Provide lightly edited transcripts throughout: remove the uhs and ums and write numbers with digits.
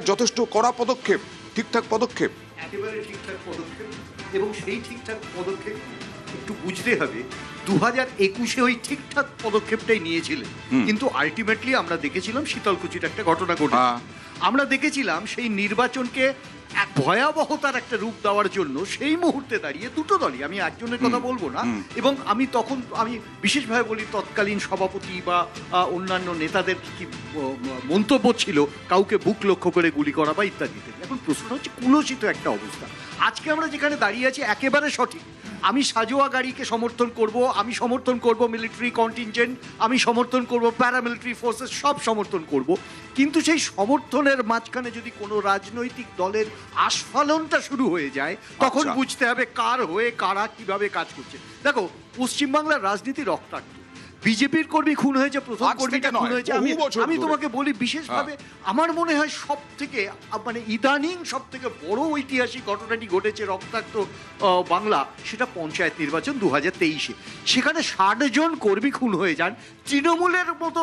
যথেষ্ট কড়া পদক্ষেপ, ঠিকঠাক পদক্ষেপ, একেবারে ঠিকঠাক পদক্ষেপ। এবং সেই ঠিকঠাক পদক্ষেপ একটু বুঝতে হবে 2021-এ ওই ঠিকঠাক পদক্ষেপটাই নিয়েছিলেন, কিন্তু আলটিমেটলি আমরা দেখেছিলাম শীতলকুচির একটা ঘটনা ঘটে। আমরা দেখেছিলাম সেই নির্বাচনকে এক ভয়াবহতার একটা রূপ দেওয়ার জন্য সেই মুহূর্তে দাঁড়িয়ে দুটো দলই, আমি একজনের কথা বলবো না, এবং আমি বিশেষভাবে বলি তৎকালীন সভাপতি বা অন্যান্য নেতাদের কি মন্তব্য ছিল কাউকে বুক লক্ষ্য করে গুলি করা বা ইত্যাদিতে। এখন প্রশ্নটা হচ্ছে কুলসিত একটা অবস্থা। আজকে আমরা যেখানে দাঁড়িয়ে আছি একেবারে সঠিক। আমি সাজোয়া গাড়িকে সমর্থন করব, আমি সমর্থন করব মিলিটারি কন্টিনজেন্ট, আমি সমর্থন করব প্যারামিলিটারি ফোর্সেস, সব সমর্থন করব, কিন্তু সেই সমর্থনের মাঝখানে যদি কোনো রাজনৈতিক দলের আস্ফালনটা শুরু হয়ে যায় তখন বুঝতে হবে কার হয়ে কারা কিভাবে কাজ করছে। দেখো, পশ্চিমবাংলার রাজনীতি রক্তাক্ত। বিজেপির কর্মী খুন হয়েছে, প্রথম কর্মীটা খুন হয়েছে। আমি তোমাকে বলি বিশেষভাবে আমার মনে হয় সব থেকে ইদানিং সব থেকে বড় ঐতিহাসিক ঘটনাটি ঘটেছে রক্তাক্ত বাংলা, সেটা পঞ্চায়েত নির্বাচন 2023-এ। সেখানে 60 জন কর্মী খুন হয়ে যান। তৃণমূলের মতো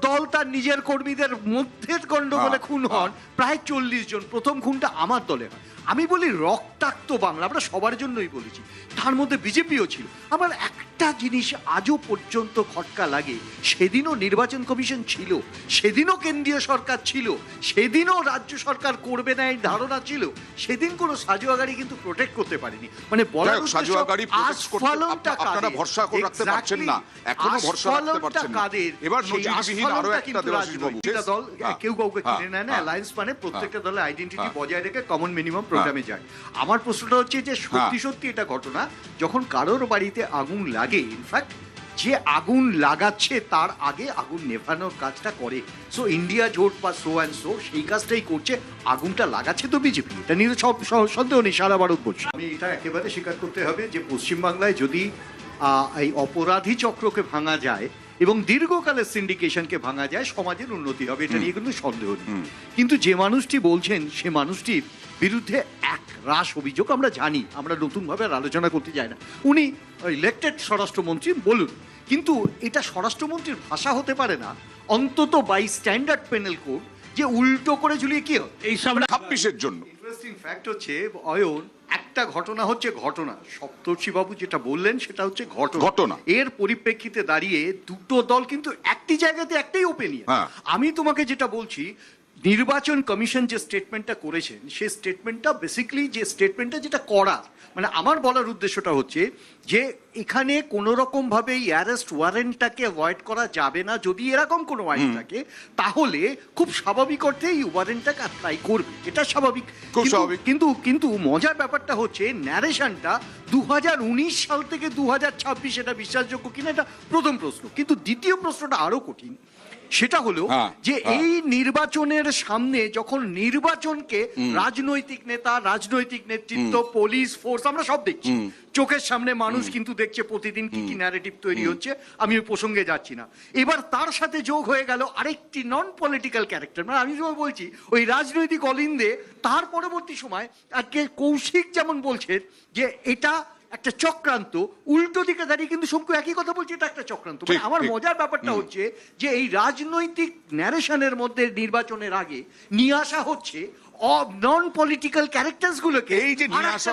দল তার নিজের কর্মীদের মধ্যে গণ্ডগোলে খুন হন প্রায় 40 জন। প্রথম খুনটা আমার দলে হয়। আমি বলি রক্তাক্ত বাংলা, আমরা সবার জন্যই বলেছি, তার মধ্যে বিজেপিও ছিল। আমার একটা জিনিস আজও পর্যন্ত খটকা লাগে, সেদিনও নির্বাচন কমিশন ছিল, সেদিনও কেন্দ্রীয় সরকার ছিল, সেদিনও রাজ্য সরকার করবে না এই ধারণা ছিল, সেদিন কোনো সাজোয়া গাড়ি কিন্তু প্রোটেক্ট করতে পারেনি। বলার সাজোয়া গাড়ি আপনারা ভরসা রাখতে পারছেন না, এখনো ভরসা রাখতে পারছেন না। এবার নজিরবিহীন আরো একটা দেবাশিস বাবু, দল কেউ কাউকে কিনে নেয় না, অ্যালায়েন্স প্রত্যেকটা দলের আইডেন্টিটি বজায় রেখে কমন মিনিমাম প্রোগ্রামে যায়। আমার প্রশ্নটা হচ্ছে যে সত্যি সত্যি এটা ঘটনা, যখন কারোর বাড়িতে আগুন লাগে, ইনফ্যাক্ট যে আগুন লাগাচ্ছে তার আগে আগুন নেভানোর কাজটা করে, সো ইন্ডিয়া জোট বা সো অ্যান্ড সো সেই কাজটাই করছে, আগুনটা লাগাচ্ছে তো বিজেপি, এটা নিয়ে সব সন্দেহ নেই সারা ভারতবর্ষে। আমি এটা একেবারে স্বীকার করতে হবে যে পশ্চিমবাংলায় যদি এই অপরাধী চক্রকে ভাঙা যায় এবং দীর্ঘকালের সিন্ডিকেশনকে ভাঙা যায়, সমাজের উন্নতি হবে, এটা নিয়ে কোনো সন্দেহ নেই। কিন্তু যে মানুষটি বলছেন সে মানুষটির বিরুদ্ধে এক রাশ অভিযোগ আমরা জানি, আমরা নতুনভাবে আর আলোচনা করতে যাই না। উনি ইলেক্টেড স্বরাষ্ট্রমন্ত্রী বলুন, কিন্তু এটা স্বরাষ্ট্রমন্ত্রীর ভাষা হতে পারে না অন্তত বাই স্ট্যান্ডার্ড পেনাল কোড যে উল্টো করে ঝুলিয়ে কি হয় এইসব 26-এর জন্য। ইন্টারেস্টিং ফ্যাক্ট হচ্ছে অয়ন, একটা ঘটনা হচ্ছে ঘটনা, সপ্তর্ষি বাবু যেটা বললেন সেটা হচ্ছে ঘটনা। এর পরিপ্রেক্ষিতে দাঁড়িয়ে দুটো দল কিন্তু একটি জায়গাতে একটাই ওপিনিয়ন। আমি তোমাকে যেটা বলছি, নির্বাচন কমিশন যে স্টেটমেন্টটা করেছেন সেই স্টেটমেন্টটা বেসিক্যালি যে স্টেটমেন্টটা যেটা করার আমার বলার উদ্দেশ্যটা হচ্ছে যে এখানে কোনো রকম ভাবে এই অ্যারেস্ট ওয়ারেন্টটাকে অ্যাভয়েড করা যাবে না। যদি এরকম কোনো আইন থাকে তাহলে খুব স্বাভাবিক অর্থে এই ওয়ারেন্টটাকে অ্যাপ্লাই করবে, এটা স্বাভাবিক। কিন্তু মজার ব্যাপারটা হচ্ছে ন্যারেশনটা 2019 সাল থেকে 2026 এটা বিশ্বাসযোগ্য কিনা, এটা প্রথম প্রশ্ন। কিন্তু দ্বিতীয় প্রশ্নটা আরো কঠিন, সেটা হলো যে এই নির্বাচনের সামনে যখন নির্বাচনকে রাজনৈতিক নেতা, রাজনৈতিক নেতৃত্ব, পুলিশ ফোর্স, আমরা সব দেখছি, চোখের সামনে মানুষ কিন্তু দেখছে প্রতিদিন কি কি ন্যারেটিভ তৈরি হচ্ছে, আমি ওই প্রসঙ্গে যাচ্ছি না। এবার তার সাথে যোগ হয়ে গেল আরেকটি নন পলিটিক্যাল ক্যারেক্টার, আমি যেমন বলছি ওই রাজনৈতিক অলিন্দে, তার পরবর্তী সময় আজকে কৌশিক যেমন বলছেন যে এটা একটা চক্রান্ত, উল্টো দিকে দাঁড়িয়ে কিন্তু শঙ্কু একই কথা বলছে, এটা একটা চক্রান্ত। আমার মজার ব্যাপারটা হচ্ছে যে এই রাজনৈতিক ন্যারেশনের মধ্যে নির্বাচনের আগে নিয়ে আসা হচ্ছে নন পলিটিক্যাল ক্যারেক্টার্স গুলোকে, এই যে নিয়ে আসা